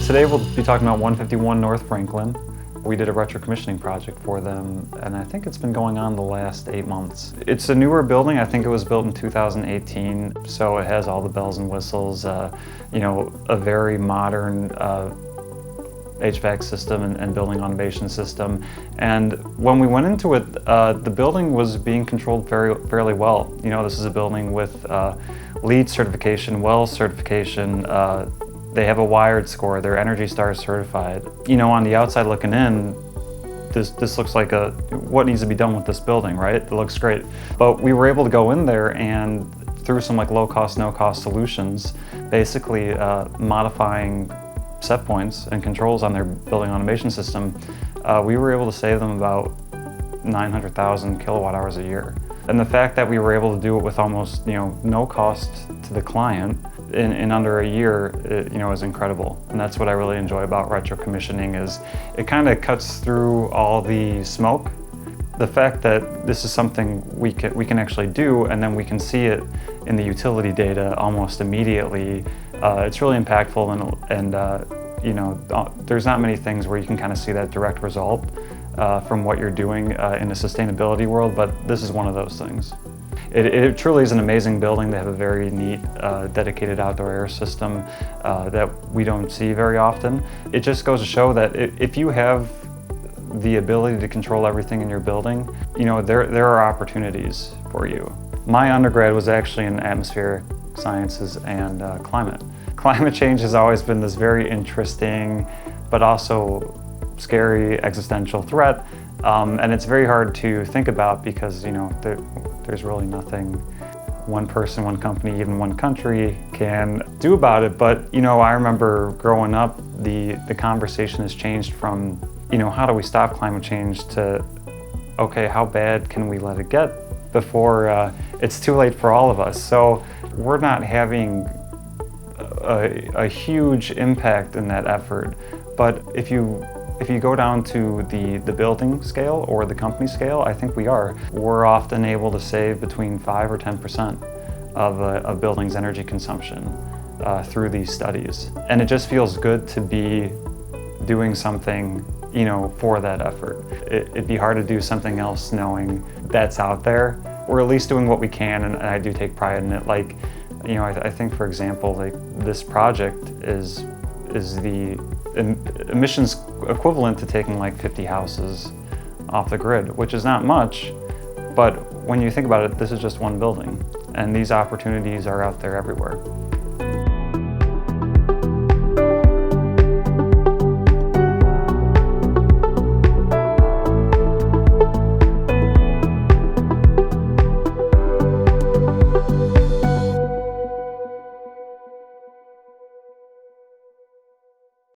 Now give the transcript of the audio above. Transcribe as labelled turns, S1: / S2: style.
S1: Today we'll be talking about 151 North Franklin. We did a retro commissioning project for them, and I think it's been going on the last 8 months. It's a newer building. I think it was built in 2018, so it has all the bells and whistles, a very modern HVAC system and building automation system. And when we went into it, the building was being controlled fairly well. This is a building with LEED certification, WELL certification. They have a wired score. They're Energy Star certified. On the outside looking in, this looks like what needs to be done with this building, right? It looks great. But we were able to go in there and through some low cost, no cost solutions, basically modifying set points and controls on their building automation system, we were able to save them about 900,000 kilowatt hours a year. And the fact that we were able to do it with almost no cost to the client in under a year, is incredible. And that's what I really enjoy about retro commissioning is it kind of cuts through all the smoke. The fact that this is something we can actually do, and then we can see it in the utility data almost immediately. It's really impactful, and there's not many things where you can kind of see that direct result from what you're doing in the sustainability world, but this is one of those things. It truly is an amazing building. They have a very neat, dedicated outdoor air system that we don't see very often. It just goes to show that if you have the ability to control everything in your building, there are opportunities for you. My undergrad was actually in atmospheric sciences and climate. Climate change has always been this very interesting, but also scary existential threat. And it's very hard to think about because there's really nothing one person, one company, even one country can do about it. But I remember growing up, the conversation has changed from how do we stop climate change to okay, how bad can we let it get before it's too late for all of us. So we're not having a huge impact in that effort, but if you go down to the building scale or the company scale, I think we are. We're often able to save between 5 or 10% of a building's energy consumption through these studies. And it just feels good to be doing something, for that effort. It'd be hard to do something else knowing that's out there. We're at least doing what we can, and I do take pride in it. I think, for example, this project is the emissions equivalent to taking 50 houses off the grid, which is not much, but when you think about it, this is just one building, and these opportunities are out there everywhere.